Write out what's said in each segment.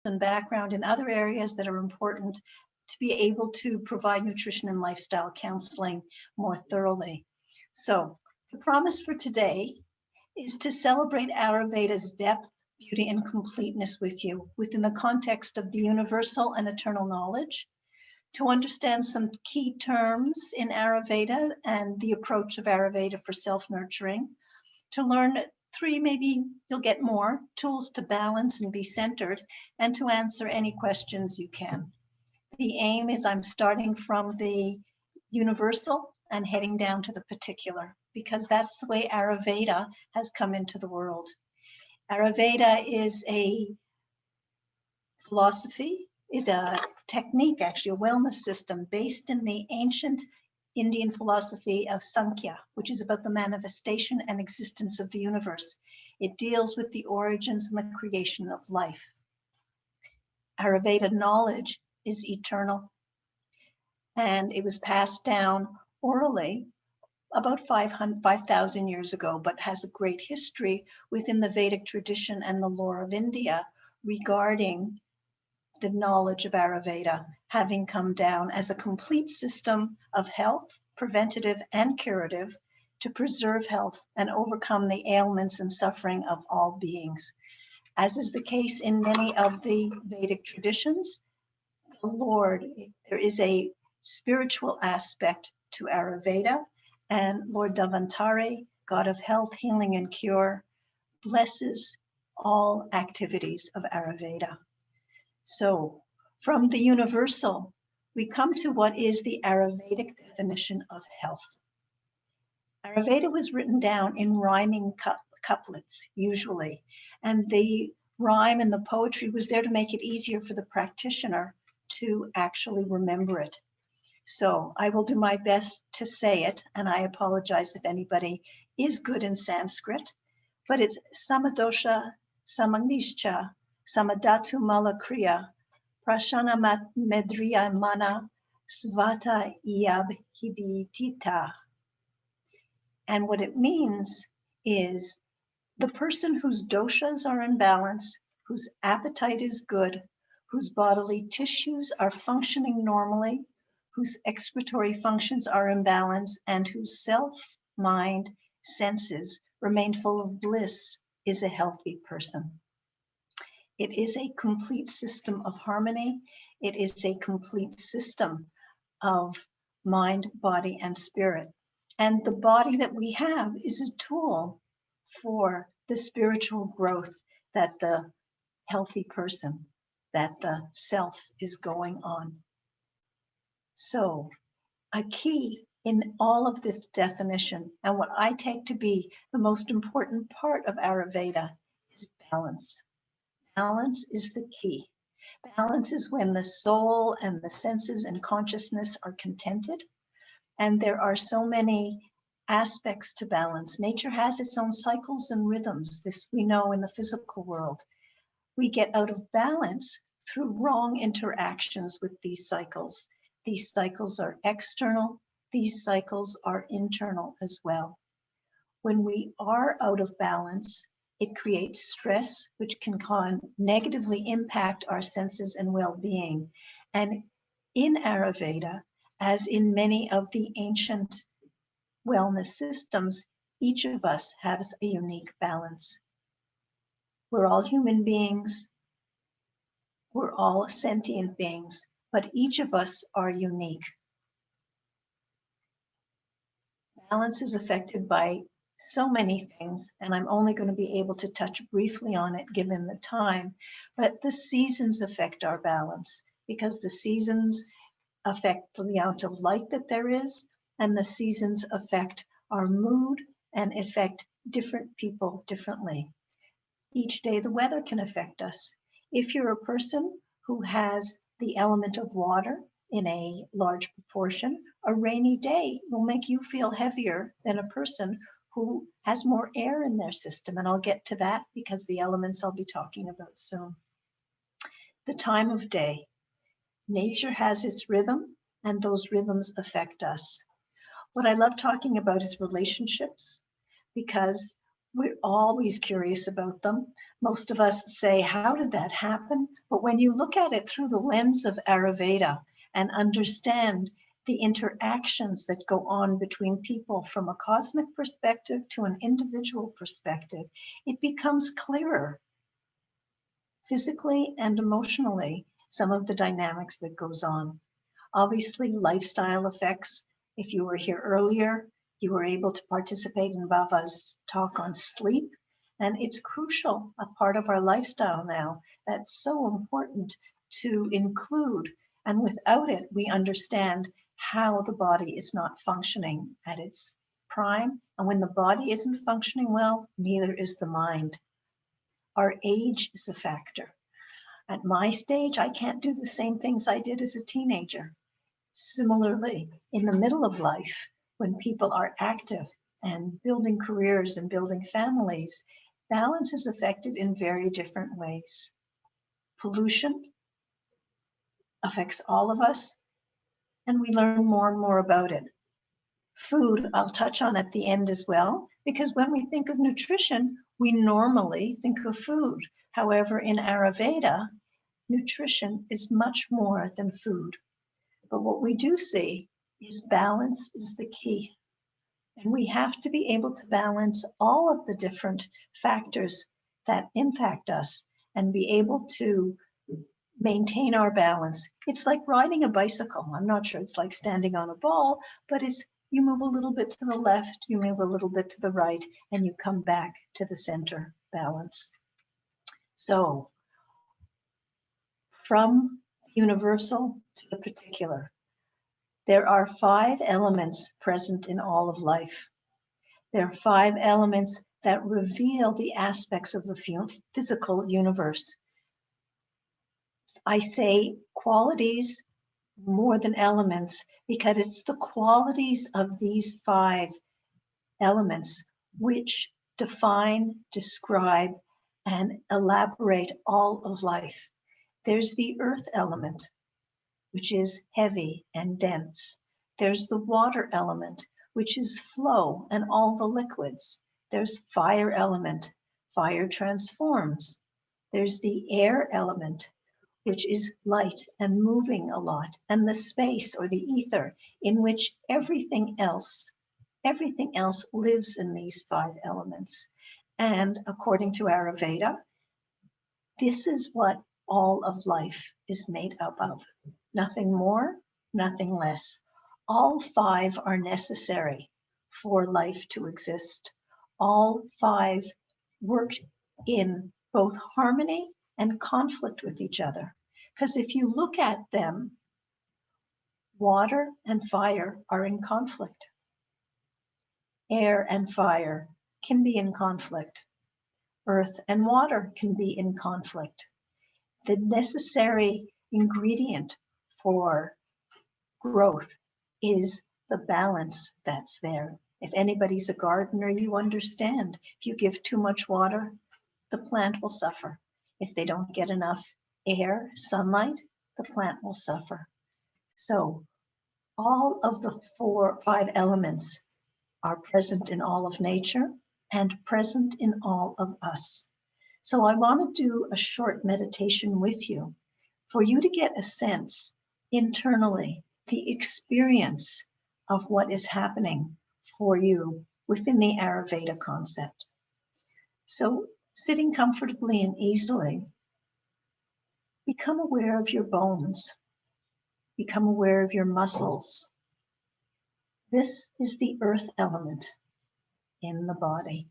and background in other areas that are important to be able to provide nutrition and lifestyle counseling more thoroughly. So the promise for today is to celebrate Ayurveda's depth, beauty, and completeness with you within the context of the universal and eternal knowledge, to understand some key terms in Ayurveda and the approach of Ayurveda for self-nurturing, to learn 3, maybe you'll get more, tools to balance and be centered, and to answer any questions you can. The aim is I'm starting from the universal and heading down to the particular, because that's the way Ayurveda has come into the world. Ayurveda is a philosophy, is a technique, actually a wellness system based in the ancient Indian philosophy of Sankhya, which is about the manifestation and existence of the universe. It deals with the origins and the creation of life. Ayurveda knowledge is eternal, and it was passed down orally about 5,000 years ago, but has a great history within the Vedic tradition and the lore of India regarding the knowledge of Ayurveda having come down as a complete system of health, preventative and curative, to preserve health and overcome the ailments and suffering of all beings. As is the case in many of the Vedic traditions, the Lord, there is a spiritual aspect to Ayurveda, and Lord Davantari, God of health, healing, and cure, blesses all activities of Ayurveda. So from the universal, we come to what is the Ayurvedic definition of health. Ayurveda was written down in rhyming couplets, usually, and the rhyme and the poetry was there to make it easier for the practitioner to actually remember it. So I will do my best to say it, and I apologize if anybody is good in Sanskrit, but it's Samadosha, Samanischa, Samadhatu Malakriya, Prashana Medriya Mana, Svata Iyab Hiditita. And what it means is the person whose doshas are in balance, whose appetite is good, whose bodily tissues are functioning normally, whose excretory functions are in balance, and whose self, mind, senses remain full of bliss, is a healthy person. It is a complete system of harmony. It is a complete system of mind, body, and spirit. And the body that we have is a tool for the spiritual growth that the healthy person, that the self is going on. So a key in all of this definition, and what I take to be the most important part of Ayurveda, is balance. Balance is the key. Balance is when the soul and the senses and consciousness are contented. And there are so many aspects to balance. Nature has its own cycles and rhythms. This we know in the physical world. We get out of balance through wrong interactions with these cycles. These cycles are external. These cycles are internal as well. When we are out of balance, it creates stress, which can negatively impact our senses and well-being. And in Ayurveda, as in many of the ancient wellness systems, each of us has a unique balance. We're all human beings. We're all sentient beings, but each of us are unique. Balance is affected by so many things, and I'm only going to be able to touch briefly on it given the time, but the seasons affect our balance because the seasons affect the amount of light that there is, and the seasons affect our mood and affect different people differently. Each day the weather can affect us. If you're a person who has the element of water in a large proportion, a rainy day will make you feel heavier than a person who has more air in their system. And I'll get to that because the elements I'll be talking about soon. The time of day. Nature has its rhythm, and those rhythms affect us. What I love talking about is relationships, because We're always curious about them. Most of us say, how did that happen? But when you look at it through the lens of Ayurveda and understand the interactions that go on between people from a cosmic perspective to an individual perspective, it becomes clearer physically and emotionally some of the dynamics that goes on. Obviously, lifestyle effects. If you were here earlier, you were able to participate in Bava's talk on sleep. And it's crucial, a part of our lifestyle now, that's so important to include. And without it, we understand how the body is not functioning at its prime. And when the body isn't functioning well, neither is the mind. Our age is a factor. At my stage, I can't do the same things I did as a teenager. Similarly, in the middle of life, when people are active and building careers and building families, balance is affected in very different ways. Pollution affects all of us, and we learn more and more about it. Food, I'll touch on at the end as well, because when we think of nutrition, we normally think of food. However, in Ayurveda, nutrition is much more than food. But what we do see is balance is the key. And we have to be able to balance all of the different factors that impact us and be able to maintain our balance. It's like riding a bicycle. I'm not sure it's like standing on a ball, but it's you move a little bit to the left, you move a little bit to the right, and you come back to the center balance. So from universal to the particular, there are 5 elements present in all of life. There are 5 elements that reveal the aspects of the physical universe. I say qualities more than elements because it's the qualities of these 5 elements which define, describe, and elaborate all of life. There's the earth element, which is heavy and dense. There's the water element, which is flow and all the liquids. There's fire element, fire transforms. There's the air element, which is light and moving a lot, and the space or the ether in which everything else lives in these 5 elements. And according to Ayurveda, this is what all of life is made up of. Nothing more, nothing less. All 5 are necessary for life to exist. All 5 work in both harmony and conflict with each other. Because if you look at them, water and fire are in conflict. Air and fire can be in conflict. Earth and water can be in conflict. The necessary ingredient for growth is the balance that's there. If anybody's a gardener, you understand. If you give too much water, the plant will suffer. If they don't get enough air, sunlight, the plant will suffer. So all of the 5 elements are present in all of nature and present in all of us. So I want to do a short meditation with you for you to get a sense internally, the experience of what is happening for you within the Ayurveda concept. So sitting comfortably and easily, become aware of your bones, become aware of your muscles. This is the earth element in the body.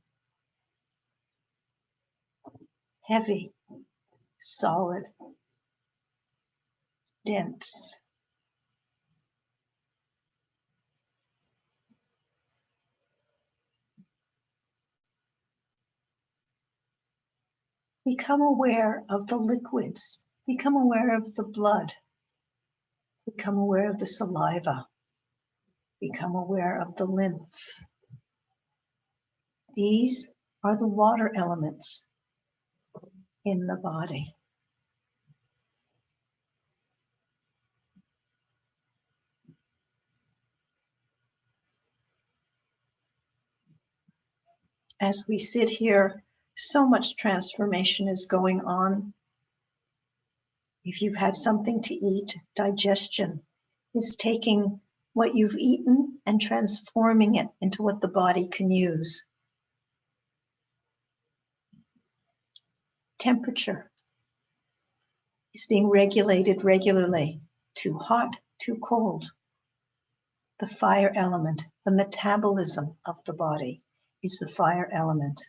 Heavy, solid, dense. Become aware of the liquids. Become aware of the blood. Become aware of the saliva. Become aware of the lymph. These are the water elements in the body. As we sit here, so much transformation is going on. If you've had something to eat, digestion is taking what you've eaten and transforming it into what the body can use. Temperature is being regulated regularly, too hot, too cold. The fire element, the metabolism of the body is the fire element.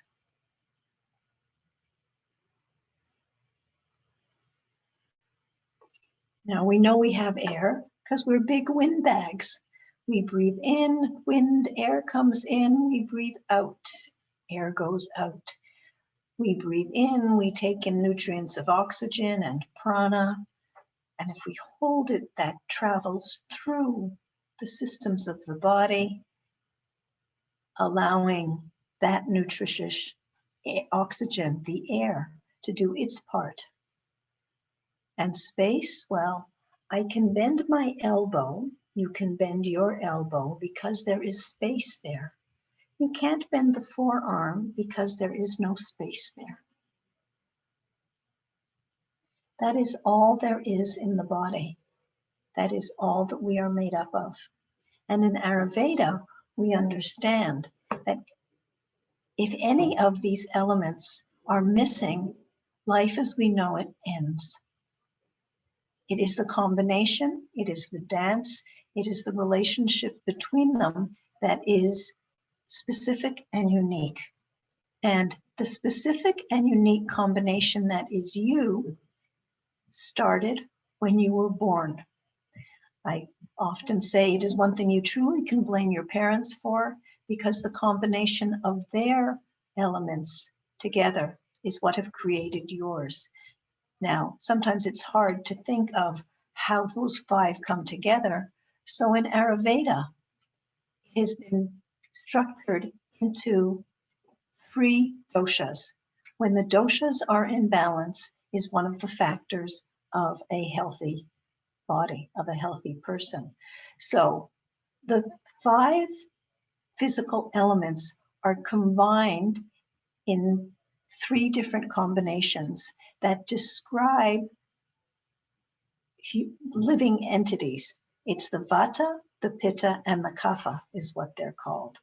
Now we know we have air because we're big wind bags. We breathe in, wind, air comes in, we breathe out, air goes out. We breathe in, we take in nutrients of oxygen and prana, and if we hold it, that travels through the systems of the body, allowing that nutritious oxygen, the air, to do its part. And space, well, I can bend my elbow, you can bend your elbow because there is space there. You can't bend the forearm because there is no space there. That is all there is in the body. That is all that we are made up of. And in Ayurveda, we understand that if any of these elements are missing, life as we know it ends. It is the combination, it is the dance, it is the relationship between them that is specific and unique. And the specific and unique combination that is you started when you were born. I often say it is one thing you truly can blame your parents for, because the combination of their elements together is what have created yours. Now, sometimes it's hard to think of how those five come together. So in Ayurveda, it has been structured into 3 doshas. When the doshas are in balance is one of the factors of a healthy body, of a healthy person. So the 5 physical elements are combined in 3 different combinations that describe living entities. It's the vata, the pitta, and the kapha is what they're called.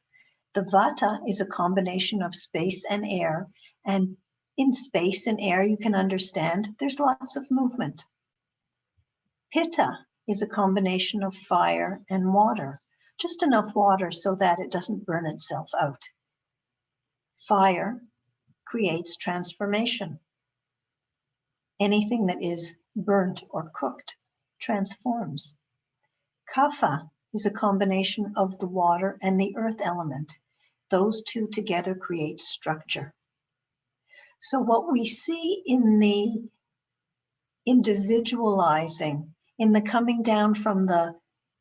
The vata is a combination of space and air, and in space and air you can understand there's lots of movement. Pitta is a combination of fire and water, just enough water so that it doesn't burn itself out. Fire creates transformation. Anything that is burnt or cooked transforms. Kapha is a combination of the water and the earth element. Those 2 together create structure. So what we see in the individualizing, in the coming down from the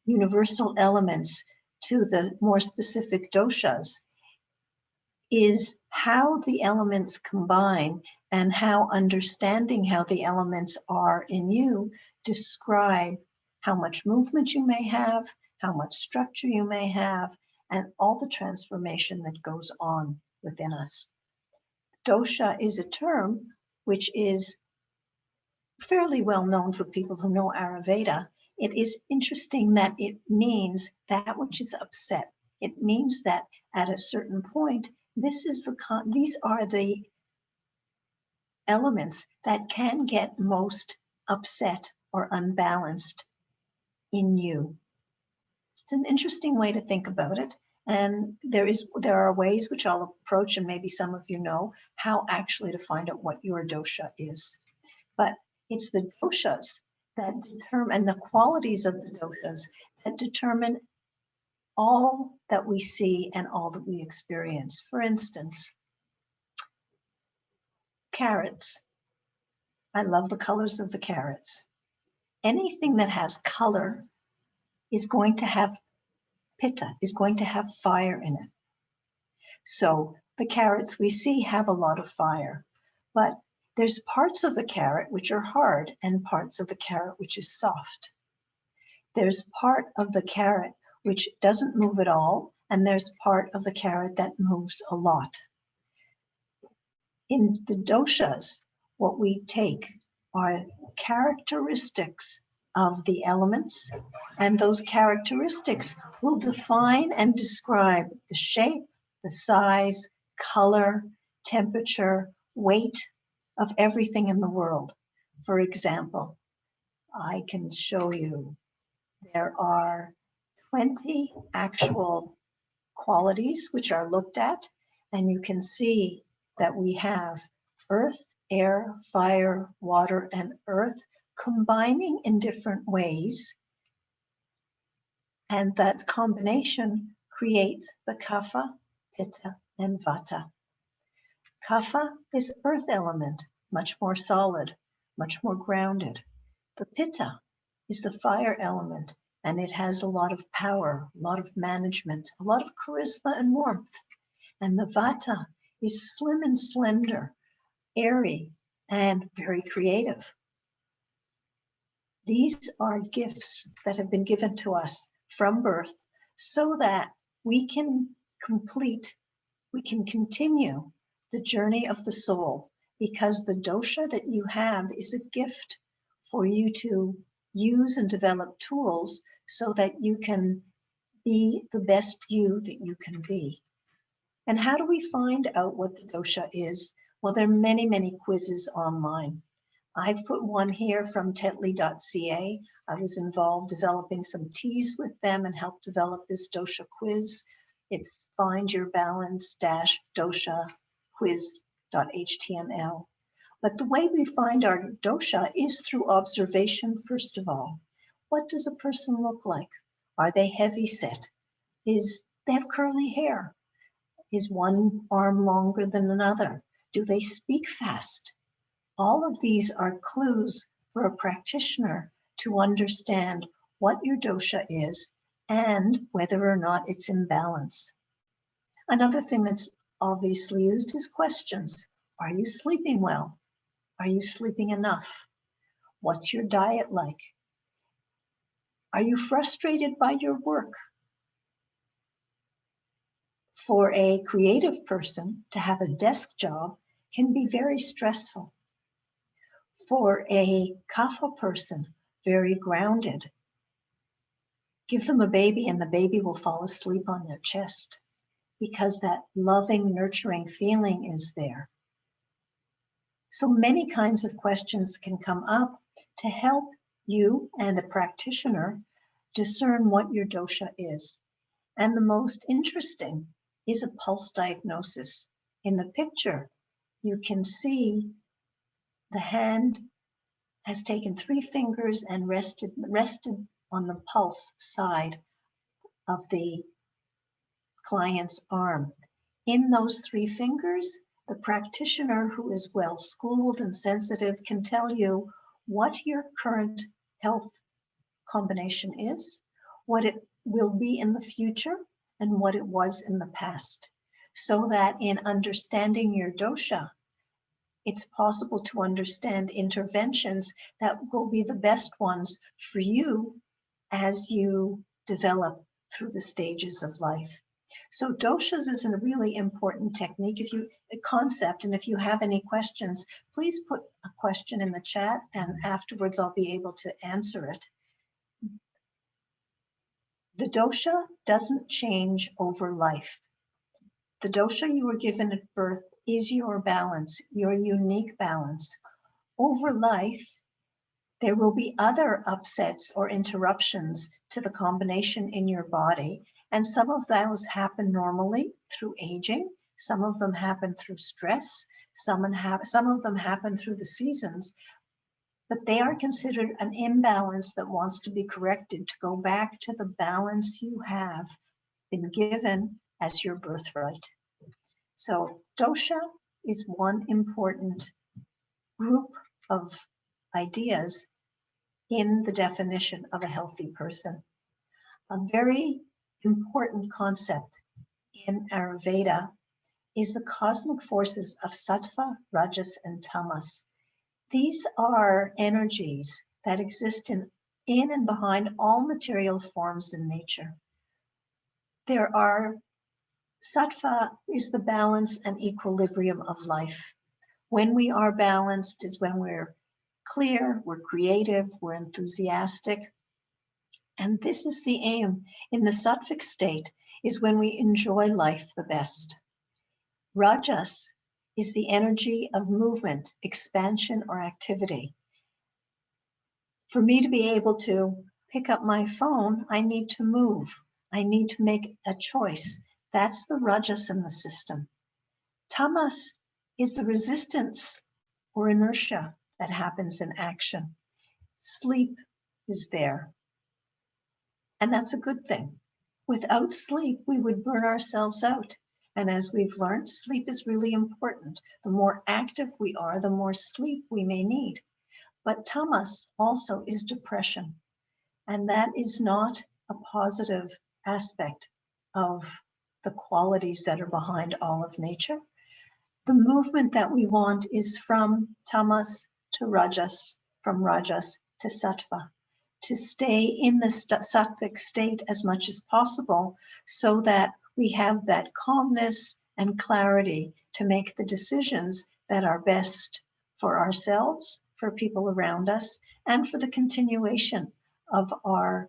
universal elements to the more specific doshas, is how the elements combine and how understanding how the elements are in you describe how much movement you may have, how much structure you may have, and all the transformation that goes on within us. Dosha is a term which is fairly well known for people who know Ayurveda. It is interesting that it means that which is upset. It means that at a certain point, these are the elements that can get most upset or unbalanced in you. It's an interesting way to think about it. And there are ways which I'll approach, and maybe some of you know, how actually to find out what your dosha is. But it's the doshas that determine the qualities of the doshas that determine all that we see and all that we experience. For instance, carrots. I love the colors of the carrots. Anything that has color is going to have pitta, is going to have fire in it. So the carrots we see have a lot of fire, but there's parts of the carrot which are hard and parts of the carrot which is soft. There's part of the carrot which doesn't move at all, and there's part of the carrot that moves a lot. In the doshas, what we take are characteristics of the elements, and those characteristics will define and describe the shape, the size, color, temperature, weight of everything in the world. For example, I can show you there are 20 actual qualities which are looked at, and you can see that we have earth, air, fire, water, and earth combining in different ways, and that combination create the kapha, pitta, and vata. Kapha is earth element, much more solid, much more grounded. The pitta is the fire element, and it has a lot of power, a lot of management, a lot of charisma and warmth. And the vata is slim and slender, airy, and very creative. These are gifts that have been given to us from birth so that we can continue the journey of the soul, because the dosha that you have is a gift for you to use and develop tools so that you can be the best you that you can be. And how do we find out what the dosha is? Well, there are many, many quizzes online. I've put one here from tetley.ca. I was involved developing some teas with them and helped develop this dosha quiz. It's findyourbalance-dosha quiz.html. But the way we find our dosha is through observation, first of all. What does a person look like? Are they heavy set? They have curly hair? Is one arm longer than another? Do they speak fast? All of these are clues for a practitioner to understand what your dosha is and whether or not it's in balance. Another thing that's obviously used is questions. Are you sleeping well? Are you sleeping enough? What's your diet like? Are you frustrated by your work? For a creative person, to have a desk job can be very stressful. For a kapha person, very grounded. Give them a baby and the baby will fall asleep on their chest because that loving, nurturing feeling is there. So many kinds of questions can come up to help you and a practitioner discern what your dosha is. And the most interesting is a pulse diagnosis. In the picture, you can see the hand has taken 3 fingers and rested on the pulse side of the client's arm. In those 3 fingers, the practitioner who is well schooled and sensitive can tell you what your current health combination is, what it will be in the future, and what it was in the past. So that in understanding your dosha, it's possible to understand interventions that will be the best ones for you as you develop through the stages of life. So doshas is a really important technique, concept, and if you have any questions, please put a question in the chat and afterwards I'll be able to answer it. The dosha doesn't change over life. The dosha you were given at birth is your balance, your unique balance. Over life, there will be other upsets or interruptions to the combination in your body, and some of those happen normally through aging, some of them happen through stress, some of them happen through the seasons, but they are considered an imbalance that wants to be corrected to go back to the balance you have been given as your birthright. So dosha is one important group of ideas in the definition of a healthy person. A very important concept in Ayurveda is the cosmic forces of sattva, rajas, and tamas. These are energies that exist in and behind all material forms in nature. Sattva is the balance and equilibrium of life. When we are balanced is when we're clear, we're creative, we're enthusiastic. And this is the aim in the sattvic state, is when we enjoy life the best. Rajas is the energy of movement, expansion, or activity. For me to be able to pick up my phone, I need to move. I need to make a choice. That's the rajas in the system. Tamas is the resistance or inertia that happens in action. Sleep is there. And that's a good thing. Without sleep, we would burn ourselves out. And as we've learned, sleep is really important. The more active we are, the more sleep we may need. But tamas also is depression. And that is not a positive aspect of the qualities that are behind all of nature. The movement that we want is from tamas to rajas, from rajas to sattva, to stay in the sattvic state as much as possible so that we have that calmness and clarity to make the decisions that are best for ourselves, for people around us, and for the continuation of our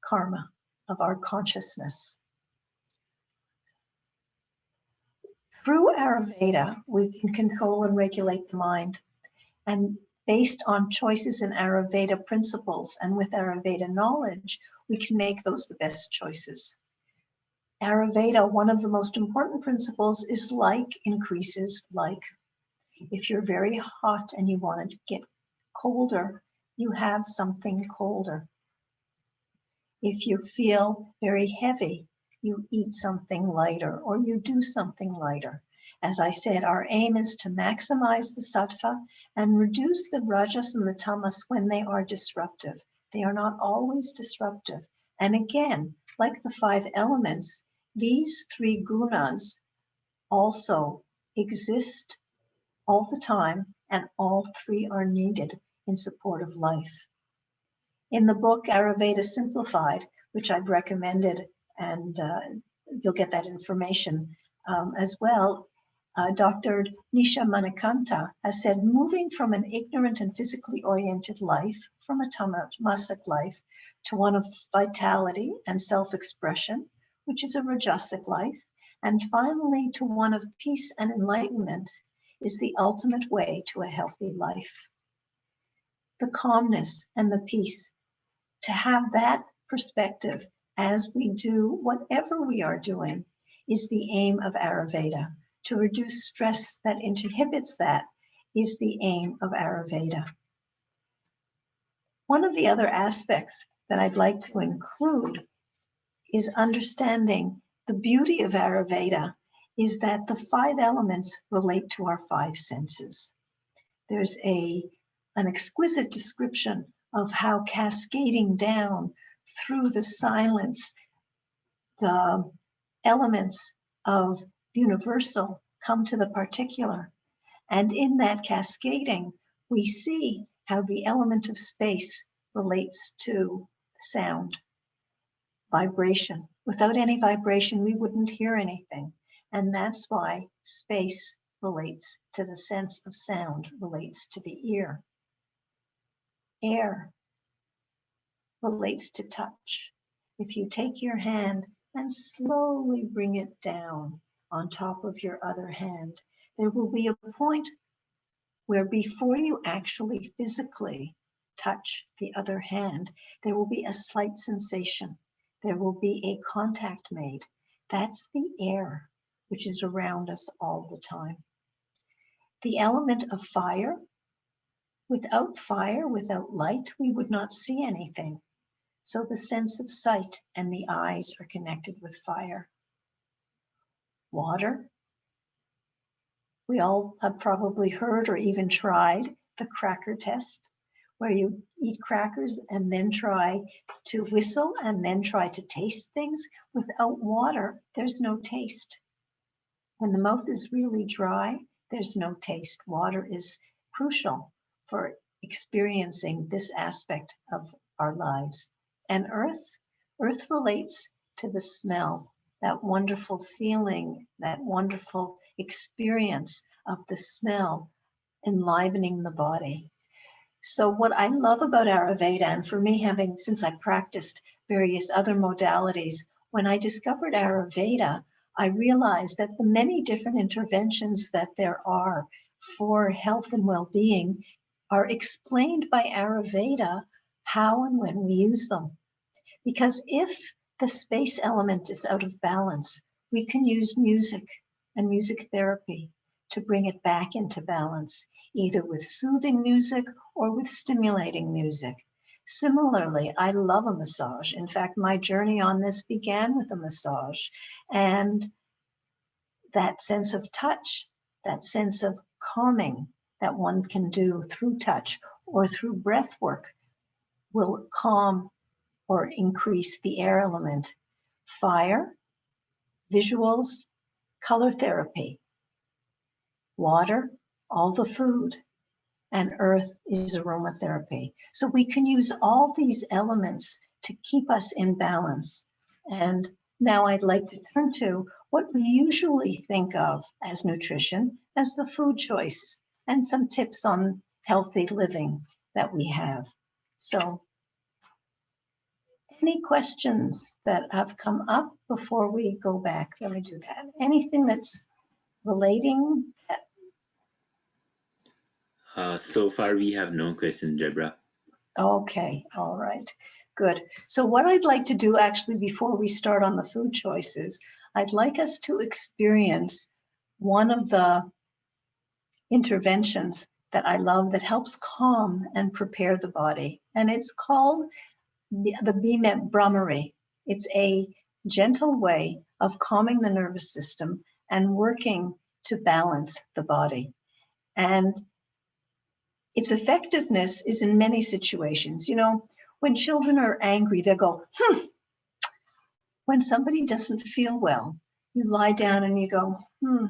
karma, of our consciousness. Through Ayurveda, we can control and regulate the mind. And based on choices in Ayurveda principles and with Ayurveda knowledge, we can make those the best choices. Ayurveda, one of the most important principles is like increases like. If you're very hot and you want to get colder, you have something colder. If you feel very heavy, you eat something lighter or you do something lighter. As I said, our aim is to maximize the sattva and reduce the rajas and the tamas when they are disruptive. They are not always disruptive. And again, like the 5 elements, these 3 gunas also exist all the time, and all 3 are needed in support of life. In the book Ayurveda Simplified, which I've recommended, and you'll get that information as well, Dr. Nisha Manikanta has said, moving from an ignorant and physically oriented life, from a tamasic life, to one of vitality and self-expression, which is a rajasic life, and finally to one of peace and enlightenment, is the ultimate way to a healthy life. The calmness and the peace, to have that perspective as we do whatever we are doing, is the aim of Ayurveda. To reduce stress that inhibits that is the aim of Ayurveda. One of the other aspects that I'd like to include is understanding the beauty of Ayurveda is that the 5 elements relate to our 5 senses. There's an exquisite description of how cascading down through the silence, the elements of universal come to the particular. And in that cascading, we see how the element of space relates to sound, vibration. Without any vibration, we wouldn't hear anything. And that's why space relates to the sense of sound, relates to the ear. Air relates to touch. If you take your hand and slowly bring it down on top of your other hand, there will be a point where before you actually physically touch the other hand, there will be a slight sensation. There will be a contact made. That's the air, which is around us all the time. The element of fire, without light, we would not see anything. So the sense of sight and the eyes are connected with fire. Water. We all have probably heard or even tried the cracker test, where you eat crackers and then try to whistle and then try to taste things. Without water, there's no taste. When the mouth is really dry, there's no taste. Water is crucial for experiencing this aspect of our lives. And earth relates to the smell, that wonderful feeling, that wonderful experience of the smell enlivening the body. So what I love about Ayurveda, and for me, since I practiced various other modalities, when I discovered Ayurveda, I realized that the many different interventions that there are for health and well-being are explained by Ayurveda how and when we use them. Because if the space element is out of balance, we can use music and music therapy to bring it back into balance, either with soothing music or with stimulating music. Similarly, I love a massage. In fact, my journey on this began with a massage. And that sense of touch, that sense of calming that one can do through touch or through breath work will calm or increase the air element. Fire, visuals, color therapy, water, all the food, and earth is aromatherapy. So we can use all these elements to keep us in balance. And now I'd like to turn to what we usually think of as nutrition, as the food choice, and some tips on healthy living that we have. So any questions that have come up before we go back? Let me do that. Anything that's relating? So far, we have no questions, Deborah. Okay, all right, good. So what I'd like to do actually before we start on the food choices, I'd like us to experience one of the interventions that I love that helps calm and prepare the body. And it's called the Bimet Brahmari. It's a gentle way of calming the nervous system and working to balance the body. And its effectiveness is in many situations. You know, when children are angry, they'll go, hmm. When somebody doesn't feel well, you lie down and you go, hmm.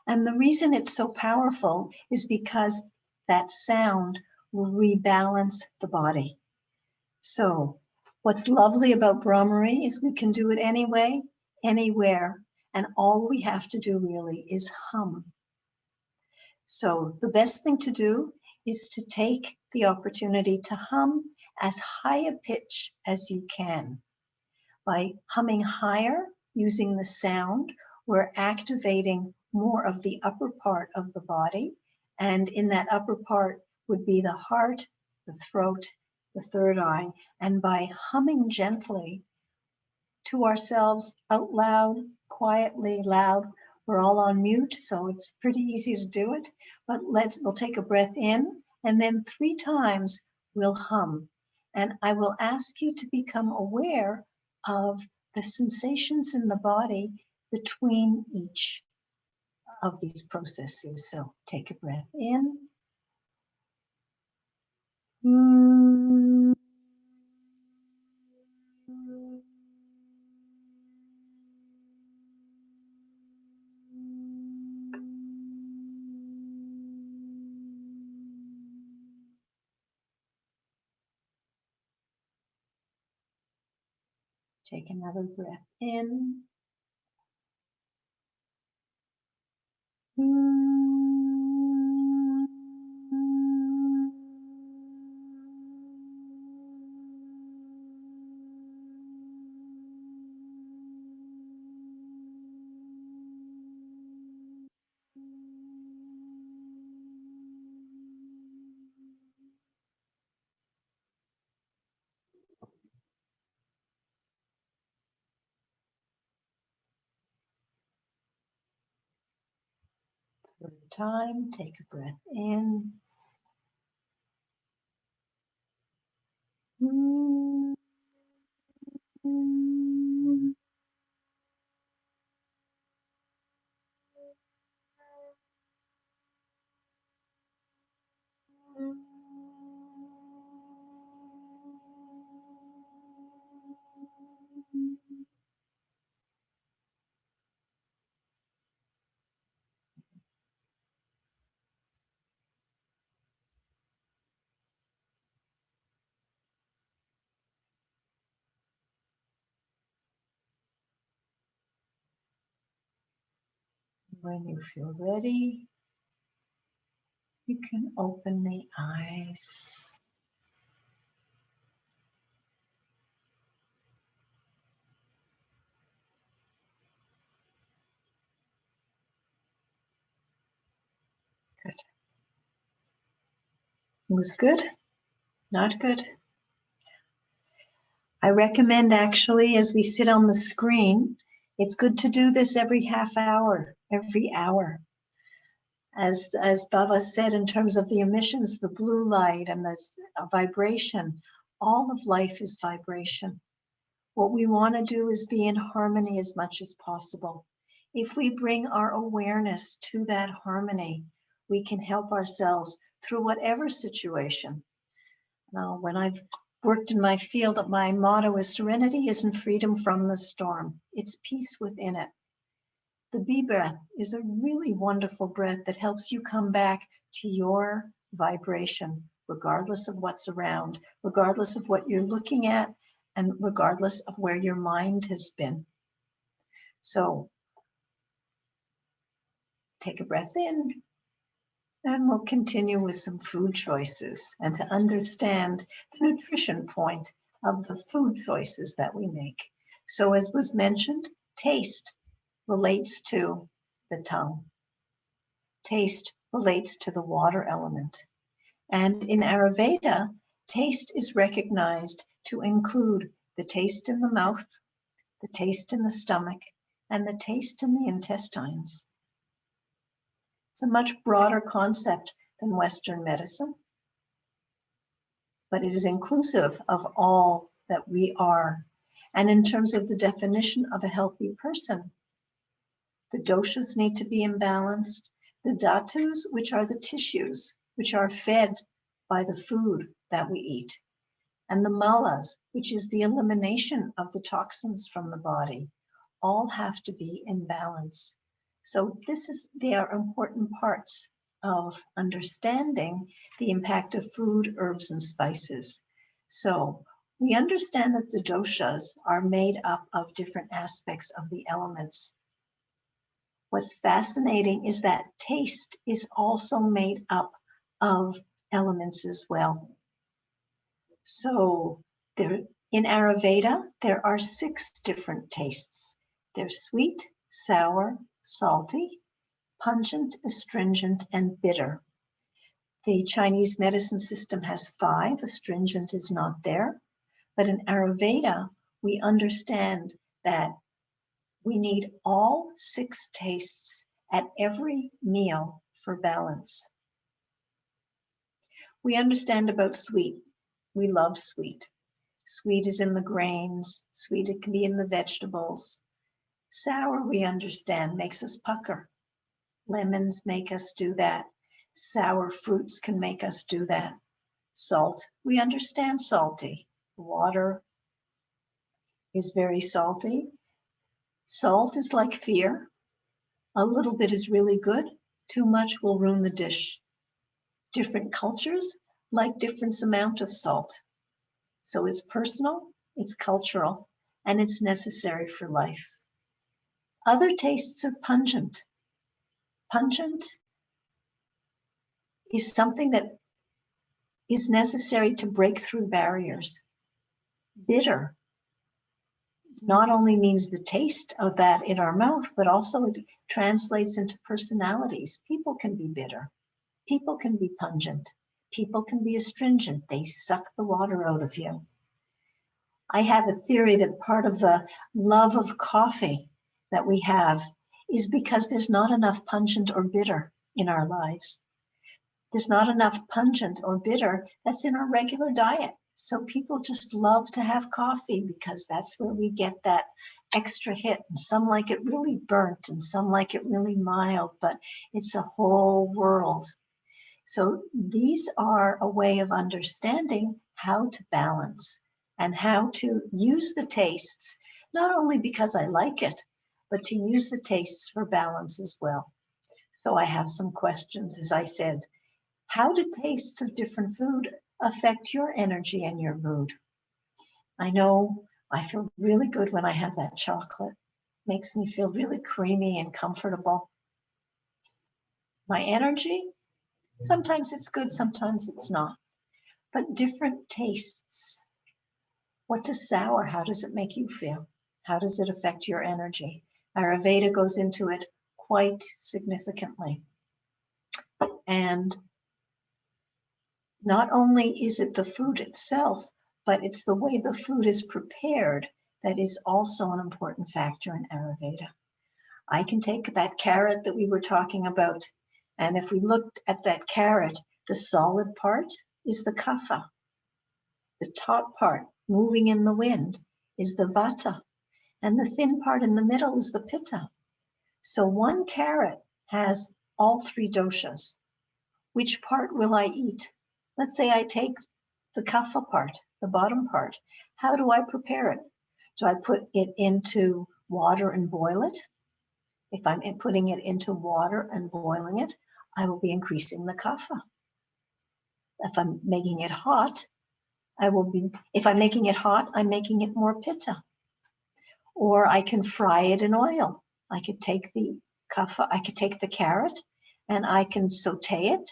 And the reason it's so powerful is because that sound will rebalance the body. So what's lovely about Brahmari is we can do it anyway, anywhere, and all we have to do really is hum. So the best thing to do is to take the opportunity to hum as high a pitch as you can. By humming higher, using the sound, we're activating more of the upper part of the body. And in that upper part would be the heart, the throat, the third eye. And by humming gently to ourselves out loud, quietly, loud, we're all on mute, so it's pretty easy to do it. But we'll take a breath in, and then 3 times we'll hum. And I will ask you to become aware of the sensations in the body between each of these processes. So take a breath in. Take another breath in. Third time, take a breath in. When you feel ready, you can open the eyes. Good. It was good? Not good? I recommend actually, as we sit on the screen, it's good to do this every half hour, every hour. As Baba said, in terms of the emissions, the blue light and the vibration, all of life is vibration. What we want to do is be in harmony as much as possible. If we bring our awareness to that harmony, we can help ourselves through whatever situation. Now, when I've worked in my field, my motto is serenity isn't freedom from the storm, it's peace within it. The bee breath is a really wonderful breath that helps you come back to your vibration, regardless of what's around, regardless of what you're looking at, and regardless of where your mind has been. So take a breath in, and we'll continue with some food choices and to understand the nutrition point of the food choices that we make. So as was mentioned, taste relates to the tongue. Taste relates to the water element. And in Ayurveda, taste is recognized to include the taste in the mouth, the taste in the stomach, and the taste in the intestines. It's a much broader concept than Western medicine, but it is inclusive of all that we are. And in terms of the definition of a healthy person, the doshas need to be imbalanced. The dhatus, which are the tissues, which are fed by the food that we eat, and the malas, which is the elimination of the toxins from the body, all have to be in balance. So they are important parts of understanding the impact of food, herbs, and spices. So we understand that the doshas are made up of different aspects of the elements. What's fascinating is that taste is also made up of elements as well. So in Ayurveda, there are 6 different tastes. They're sweet, sour, salty, pungent, astringent, and bitter. The Chinese medicine system has 5. Astringent is not there. But in Ayurveda, we understand that we need all 6 tastes at every meal for balance. We understand about sweet. We love sweet. Sweet is in the grains. Sweet, it can be in the vegetables. Sour, we understand, makes us pucker. Lemons make us do that. Sour fruits can make us do that. Salt, we understand salty. Water is very salty. Salt is like fear. A little bit is really good. Too much will ruin the dish. Different cultures like different amount of salt. So it's personal, it's cultural, and it's necessary for life. Other tastes are pungent. Pungent is something that is necessary to break through barriers. Bitter not only means the taste of that in our mouth, but also it translates into personalities. People can be bitter. People can be pungent. People can be astringent. They suck the water out of you. I have a theory that part of the love of coffee that we have is because there's not enough pungent or bitter in our lives. There's not enough pungent or bitter that's in our regular diet. So people just love to have coffee because that's where we get that extra hit. And some like it really burnt and some like it really mild, but it's a whole world. So these are a way of understanding how to balance and how to use the tastes, not only because I like it, but to use the tastes for balance as well. So I have some questions. As I said, how do tastes of different food affect your energy and your mood? I know I feel really good when I have that chocolate. Makes me feel really creamy and comfortable. My energy, sometimes it's good, sometimes it's not. But different tastes. What does sour, how does it make you feel? How does it affect your energy? Ayurveda goes into it quite significantly. And not only is it the food itself, but it's the way the food is prepared that is also an important factor in Ayurveda. I can take that carrot that we were talking about, and if we looked at that carrot, the solid part is the kapha. The top part, moving in the wind, is the vata, and the thin part in the middle is the pitta. So one carrot has all three doshas. Which part will I eat? Let's say I take the kapha part, the bottom part. How do I prepare it? Do I put it into water and boil it? If I'm putting it into water and boiling it, I will be increasing the kapha. If I'm making it hot, if I'm making it hot, I'm making it more pitta. Or I can fry it in oil. I could take the kapha, I could take the carrot and I can saute it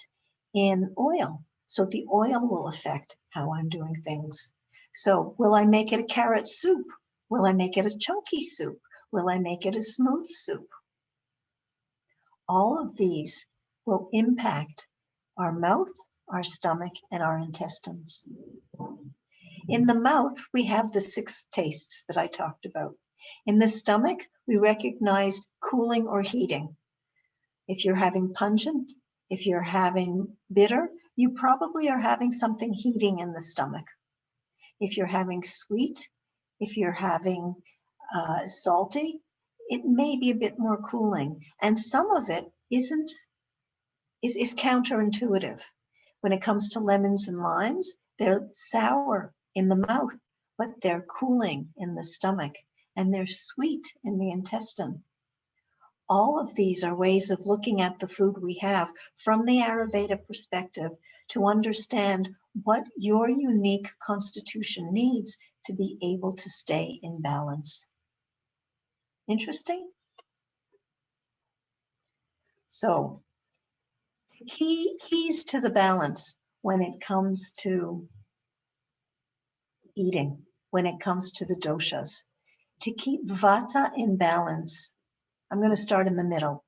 in oil. So the oil will affect how I'm doing things. So will I make it a carrot soup? Will I make it a chunky soup? Will I make it a smooth soup? All of these will impact our mouth, our stomach, and our intestines. In the mouth, we have the 6 tastes that I talked about. In the stomach, we recognize cooling or heating. If you're having pungent, if you're having bitter, you probably are having something heating in the stomach. If you're having sweet, if you're having salty, it may be a bit more cooling. And some of it is counterintuitive. When it comes to lemons and limes, they're sour in the mouth, but they're cooling in the stomach, and they're sweet in the intestine. All of these are ways of looking at the food we have from the Ayurveda perspective to understand what your unique constitution needs to be able to stay in balance. Interesting? So, keys to the balance when it comes to eating, when it comes to the doshas. To keep vata in balance, I'm going to start in the middle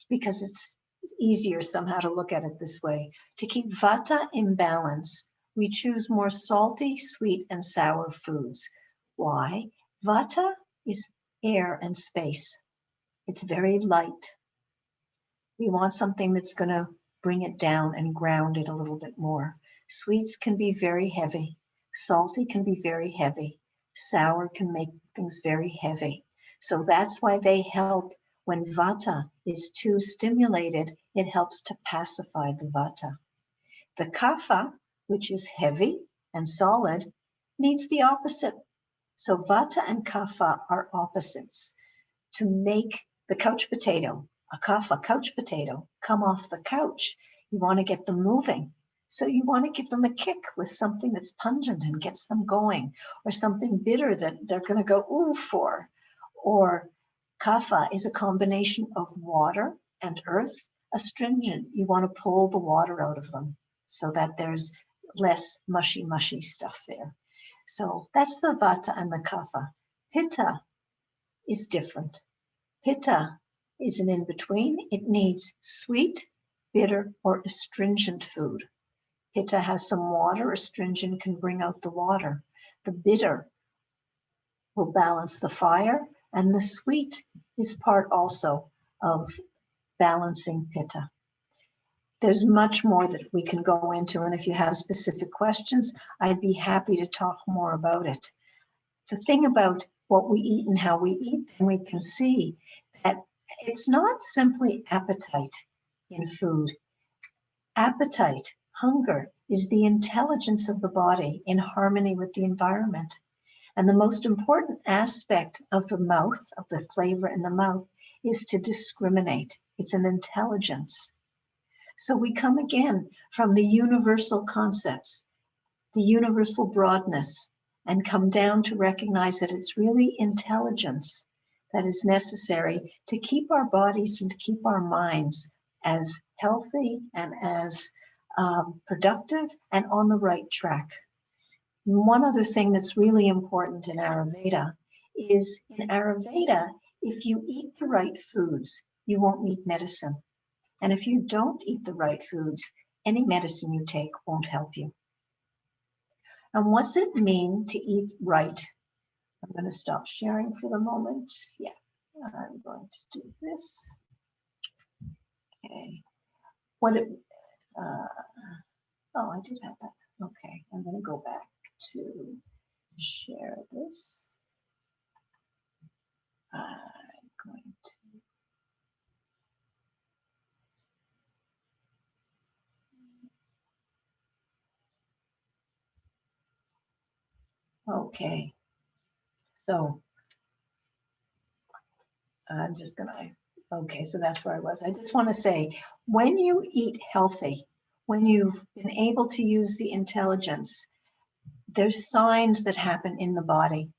because it's easier somehow to look at it this way. To keep vata in balance, we choose more salty, sweet, and sour foods. Why? Vata is air and space. It's very light. We want something that's going to bring it down and ground it a little bit more. Sweets can be very heavy. Salty can be very heavy. Sour can make things very heavy. So that's why they help. When vata is too stimulated, it helps to pacify the vata. The kapha, which is heavy and solid, needs the opposite. So vata and kapha are opposites. To make the couch potato, a kapha couch potato, come off the couch, you want to get them moving. So you want to give them a kick with something that's pungent and gets them going, or something bitter that they're going to go ooh for. Or kapha is a combination of water and earth, astringent. You want to pull the water out of them so that there's less mushy stuff there. So that's the vata and the kapha. Pitta is different. Pitta is an in-between. It needs sweet, bitter, or astringent food. Pitta has some water. Astringent can bring out the water. The bitter will balance the fire, and the sweet is part also of balancing pitta. There's much more that we can go into, and if you have specific questions, I'd be happy to talk more about it. The thing about what we eat and how we eat, then we can see that it's not simply appetite in food. Appetite, hunger, is the intelligence of the body in harmony with the environment. And the most important aspect of the mouth, of the flavor in the mouth, is to discriminate. It's an intelligence. So we come again from the universal concepts, the universal broadness, and come down to recognize that it's really intelligence that is necessary to keep our bodies and to keep our minds as healthy and as productive and on the right track. One other thing that's really important in Ayurveda is in Ayurveda, if you eat the right foods, you won't need medicine. And if you don't eat the right foods, any medicine you take won't help you. And what's it mean to eat right? I'm going to stop sharing for the moment. Yeah, I'm going to do this. Okay. What it, oh, I did have that. Okay, I'm going to go back to share this. I'm going to, okay. So I'm just gonna, okay, so that's where I was. I just want to say, when you eat healthy, when you've been able to use the intelligence, there's signs that happen in the body.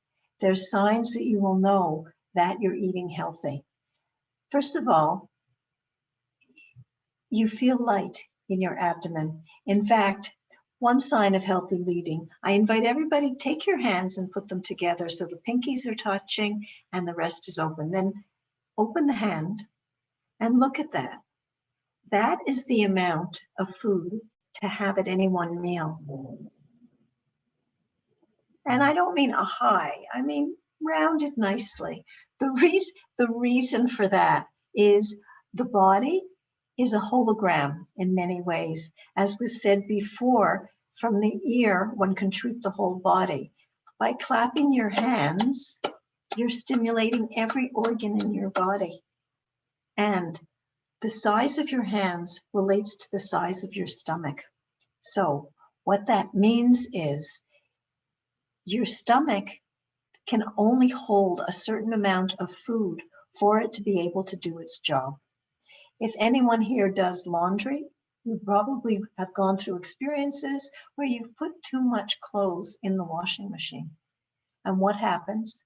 There's signs that you will know that you're eating healthy. First of all, you feel light in your abdomen. In fact, one sign of healthy eating, I invite everybody, take your hands and put them together so the pinkies are touching and the rest is open. Then open the hand and look at that. That is the amount of food to have at any one meal. And I don't mean a high, I mean round it nicely. The reason for that is the body is a hologram in many ways. As was said before, from the ear, one can treat the whole body. By clapping your hands, you're stimulating every organ in your body. And the size of your hands relates to the size of your stomach. So what that means is your stomach can only hold a certain amount of food for it to be able to do its job. If anyone here does laundry, you probably have gone through experiences where you've put too much clothes in the washing machine. And what happens?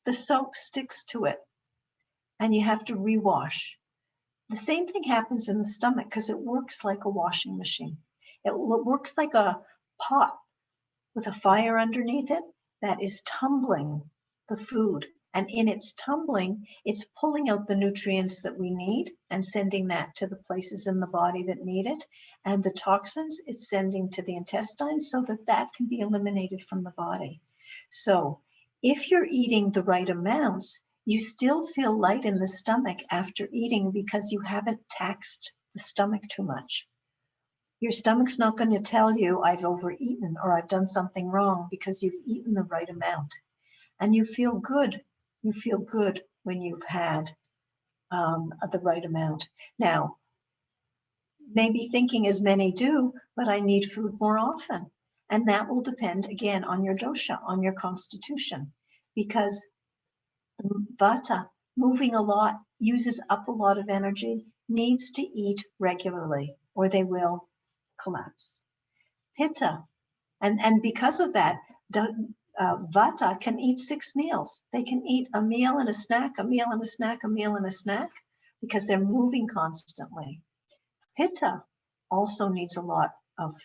The soap sticks to it and you have to rewash. The same thing happens in the stomach because it works like a washing machine. It works like a pot with a fire underneath it that is tumbling the food. And in its tumbling, it's pulling out the nutrients that we need and sending that to the places in the body that need it. And the toxins, it's sending to the intestines so that that can be eliminated from the body. So if you're eating the right amounts, you still feel light in the stomach after eating because you haven't taxed the stomach too much. Your stomach's not going to tell you I've overeaten or I've done something wrong because you've eaten the right amount. And you feel good. You feel good when you've had the right amount. Now, maybe thinking as many do, but I need food more often. And that will depend again on your dosha, on your constitution, because Vata, moving a lot, uses up a lot of energy, needs to eat regularly or they will collapse. Pitta, and because of that, Vata can eat 6 meals. They can eat a meal and a snack, a meal and a snack, a meal and a snack, because they're moving constantly. Pitta also needs a lot of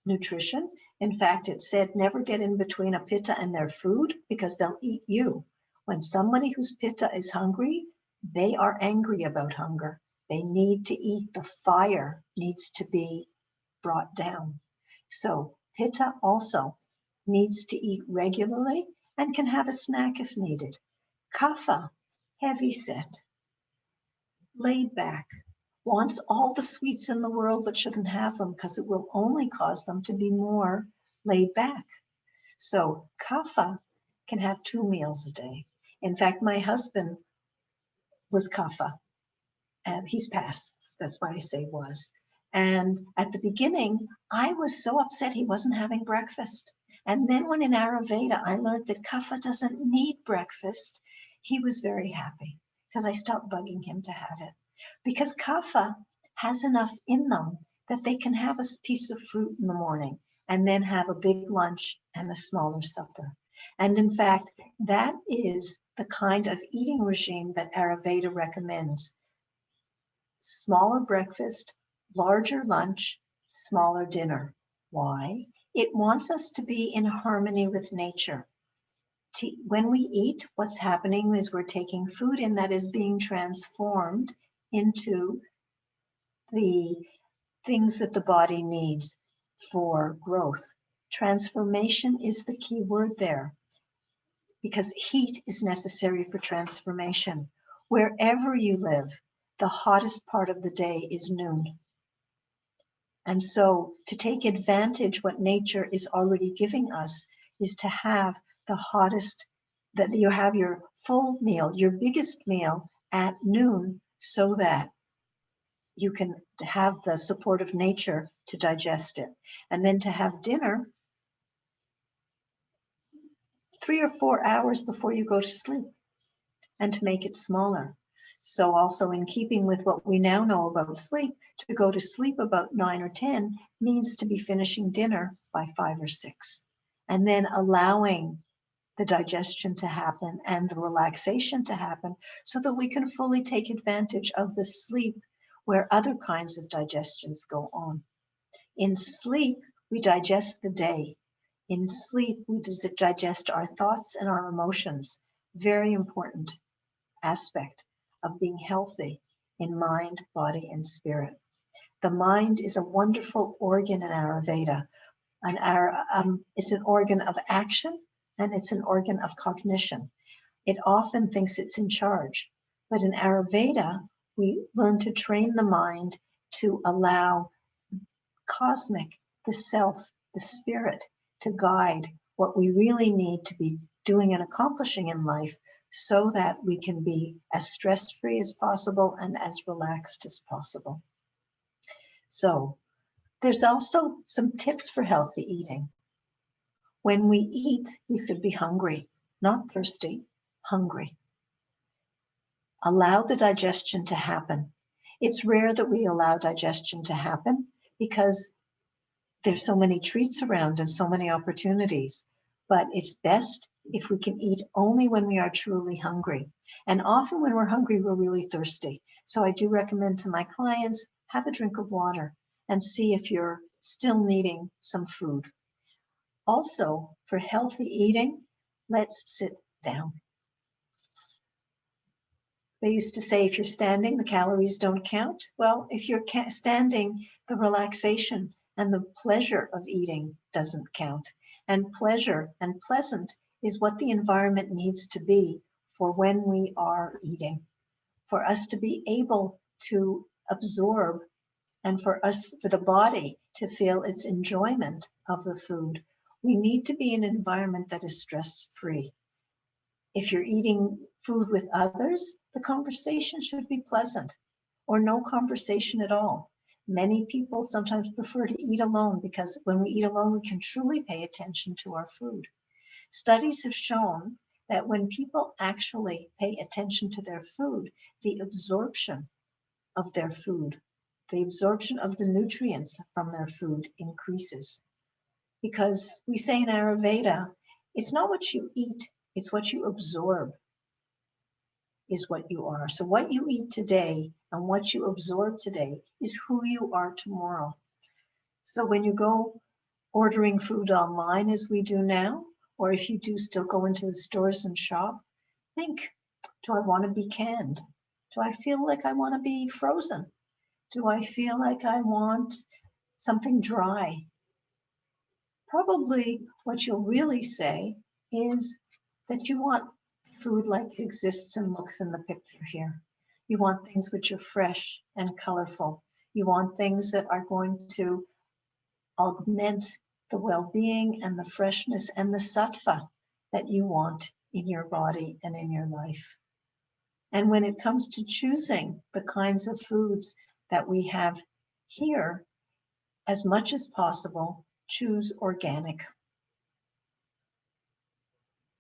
nutrition. In fact, it said never get in between a Pitta and their food because they'll eat you. When somebody whose Pitta is hungry, they are angry about hunger. They need to eat. The fire needs to be brought down. So Pitta also needs to eat regularly and can have a snack if needed. Kapha, heavy set, laid back, wants all the sweets in the world but shouldn't have them because it will only cause them to be more laid back. So Kapha can have 2 meals a day. In fact, my husband was Kapha and he's passed. That's why I say was. And at the beginning, I was so upset he wasn't having breakfast. And then when in Ayurveda, I learned that Kapha doesn't need breakfast, he was very happy because I stopped bugging him to have it. Because Kapha has enough in them that they can have a piece of fruit in the morning and then have a big lunch and a smaller supper. And in fact, that is the kind of eating regime that Ayurveda recommends. smaller breakfast, larger lunch, smaller dinner. Why? It wants us to be in harmony with nature. When we eat, what's happening is we're taking food in that is being transformed into the things that the body needs for growth. Transformation is the key word there, because heat is necessary for transformation. Wherever you live, the hottest part of the day is noon. And so to take advantage what nature is already giving us is to have the hottest, that you have your full meal, your biggest meal at noon, so that you can have the support of nature to digest it. And then to have dinner 3 or 4 hours before you go to sleep, and to make it smaller. So also in keeping with what we now know about sleep, to go to sleep about 9 or 10 means to be finishing dinner by 5 or 6, and then allowing the digestion to happen and the relaxation to happen so that we can fully take advantage of the sleep where other kinds of digestions go on. In sleep, we digest the day. In sleep, we digest our thoughts and our emotions. Very important aspect of being healthy in mind, body, and spirit. The mind is a wonderful organ in Ayurveda. It's an organ of action, and it's an organ of cognition. It often thinks it's in charge. But in Ayurveda, we learn to train the mind to allow cosmic, the self, the spirit, to guide what we really need to be doing and accomplishing in life, so that we can be as stress-free as possible and as relaxed as possible. So there's also some tips for healthy eating. When we eat, we should be hungry, not thirsty, hungry. Allow the digestion to happen. It's rare that we allow digestion to happen because there's so many treats around and so many opportunities, but it's best if we can eat only when we are truly hungry. And often when we're hungry, we're really thirsty. So I do recommend to my clients, have a drink of water and see if you're still needing some food. Also, for healthy eating, let's sit down. They used to say, if you're standing, the calories don't count. Well, if you're standing, the relaxation and the pleasure of eating doesn't count. And pleasure and pleasant is what the environment needs to be for when we are eating, for us to be able to absorb, and for the body to feel its enjoyment of the food. We need to be in an environment that is stress-free. If you're eating food with others, the conversation should be pleasant, or no conversation at all. Many people sometimes prefer to eat alone because when we eat alone, we can truly pay attention to our food. Studies have shown that when people actually pay attention to their food, the absorption of their food, the absorption of the nutrients from their food increases. Because we say in Ayurveda, it's not what you eat, it's what you absorb is what you are. So what you eat today and what you absorb today is who you are tomorrow. So when you go ordering food online, as we do now, or if you do still go into the stores and shop, think, do I want to be canned? Do I feel like I want to be frozen? Do I feel like I want something dry? Probably what you'll really say is that you want food like it exists and looks in the picture here. You want things which are fresh and colorful. You want things that are going to augment the well-being and the freshness and the sattva that you want in your body and in your life. And when it comes to choosing the kinds of foods that we have here, as much as possible, choose organic.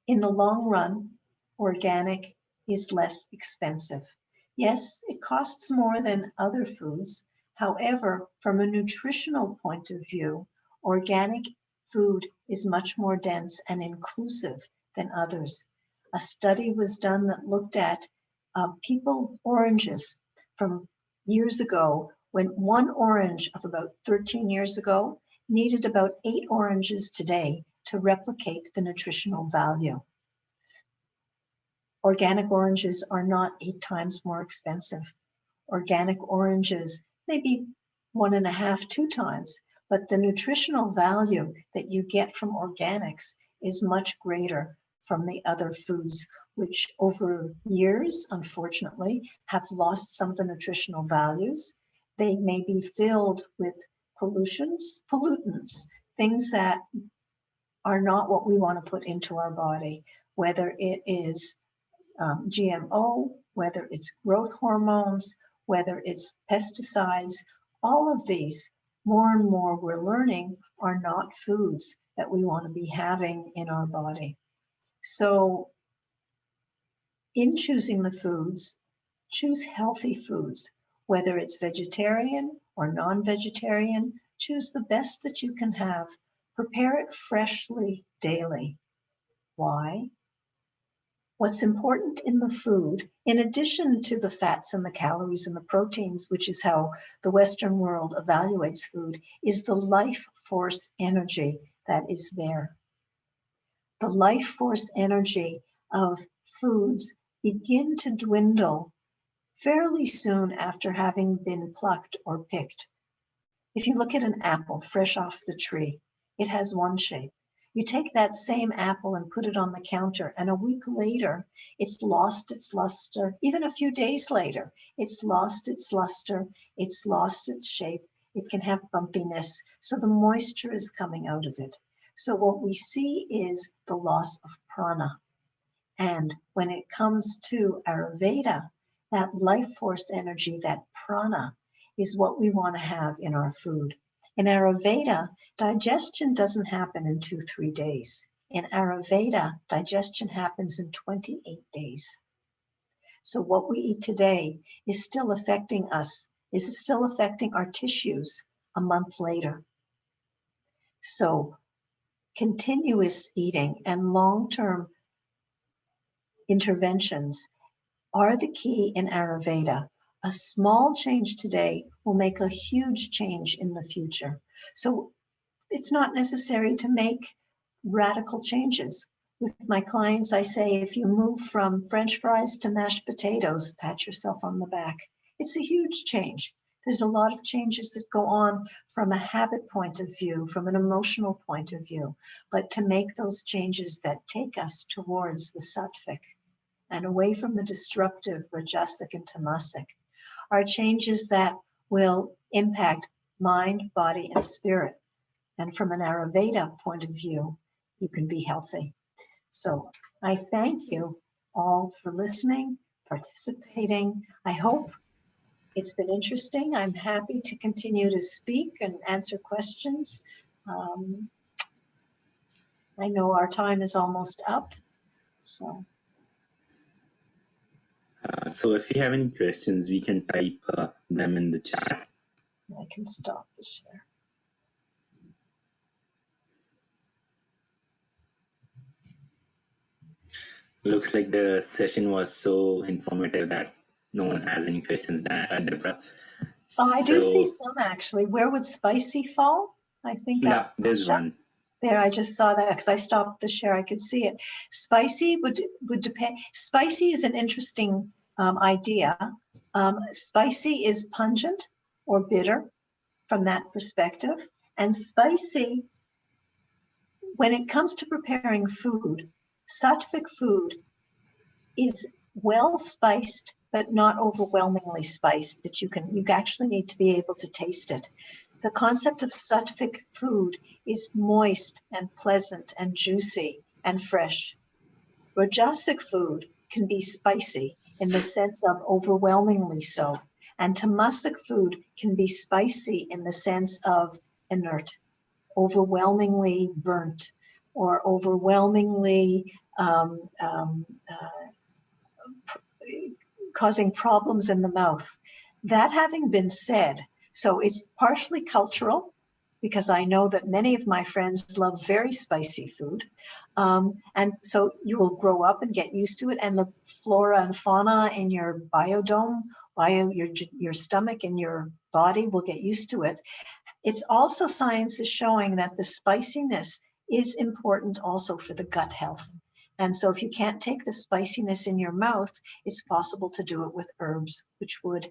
In the long run, organic is less expensive. Yes, it costs more than other foods. However, from a nutritional point of view, organic food is much more dense and inclusive than others. A study was done that looked at oranges from years ago, when one orange of about 13 years ago needed about 8 oranges today to replicate the nutritional value. Organic oranges are not 8 times more expensive. Organic oranges maybe 1.5, 2 times, but the nutritional value that you get from organics is much greater from the other foods, which over years, unfortunately, have lost some of the nutritional values. They may be filled with pollutants, things that are not what we want to put into our body, whether it is GMO, whether it's growth hormones, whether it's pesticides. All of these, more and more we're learning, are not foods that we want to be having in our body. So in choosing the foods, choose healthy foods, whether it's vegetarian or non-vegetarian. Choose the best that you can have. Prepare it freshly daily. Why? What's important in the food, in addition to the fats and the calories and the proteins, which is how the Western world evaluates food, is the life force energy that is there. The life force energy of foods begin to dwindle fairly soon after having been plucked or picked. If you look at an apple fresh off the tree, it has one shape. You take that same apple and put it on the counter, and a week later, it's lost its luster. Even a few days later, it's lost its luster, it's lost its shape. It can have bumpiness, so the moisture is coming out of it. So what we see is the loss of prana. And when it comes to Ayurveda, that life force energy, that prana, is what we want to have in our food. In Ayurveda, digestion doesn't happen in 2-3 days. In Ayurveda, digestion happens in 28 days. So what we eat today is still affecting us, is still affecting our tissues a month later. So continuous eating and long-term interventions are the key in Ayurveda. A small change today will make a huge change in the future. So it's not necessary to make radical changes. With my clients, I say, if you move from French fries to mashed potatoes, pat yourself on the back. It's a huge change. There's a lot of changes that go on from a habit point of view, from an emotional point of view, but to make those changes that take us towards the sattvic and away from the destructive rajasic and tamasic are changes that will impact mind, body, and spirit. And from an Ayurveda point of view, you can be healthy. So I thank you all for listening, participating. I hope it's been interesting. I'm happy to continue to speak and answer questions. I know our time is almost up, so. So if you have any questions, we can type them in the chat. I can stop the share. Looks like the session was so informative that no one has any questions, Deborah. I do see some actually. Where would spicy fall? I think that. Yeah, there's one. There, I just saw that because I stopped the share. I could see it. Spicy would depend. Spicy is an interesting idea. Spicy is pungent or bitter from that perspective. And spicy, when it comes to preparing food, sattvic food is well spiced, but not overwhelmingly spiced, that you actually need to be able to taste it. The concept of sattvic food is moist and pleasant and juicy and fresh. Rajasic food can be spicy in the sense of overwhelmingly so. And tamasic food can be spicy in the sense of inert, overwhelmingly burnt, or overwhelmingly causing problems in the mouth. That having been said, so it's partially cultural, because I know that many of my friends love very spicy food. And so you will grow up and get used to it, and the flora and fauna in your biodome your stomach and your body will get used to it. It's also, science is showing that the spiciness is important also for the gut health. And so if you can't take the spiciness in your mouth, it's possible to do it with herbs, which would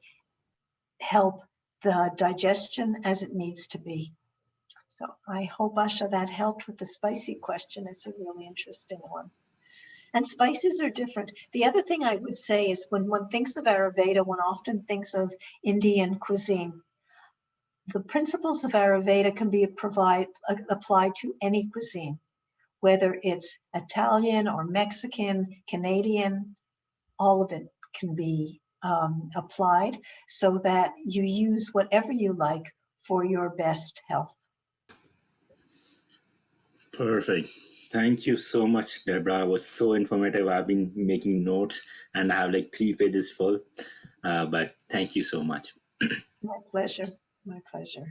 help the digestion as it needs to be. So I hope, Asha, that helped with the spicy question. It's a really interesting one. And spices are different. The other thing I would say is when one thinks of Ayurveda, one often thinks of Indian cuisine. The principles of Ayurveda can be applied to any cuisine, whether it's Italian or Mexican, Canadian, all of it can be applied so that you use whatever you like for your best health. Perfect. Thank you so much, Deborah. It was so informative. I've been making notes and I have like 3 pages full. But thank you so much. My pleasure. My pleasure.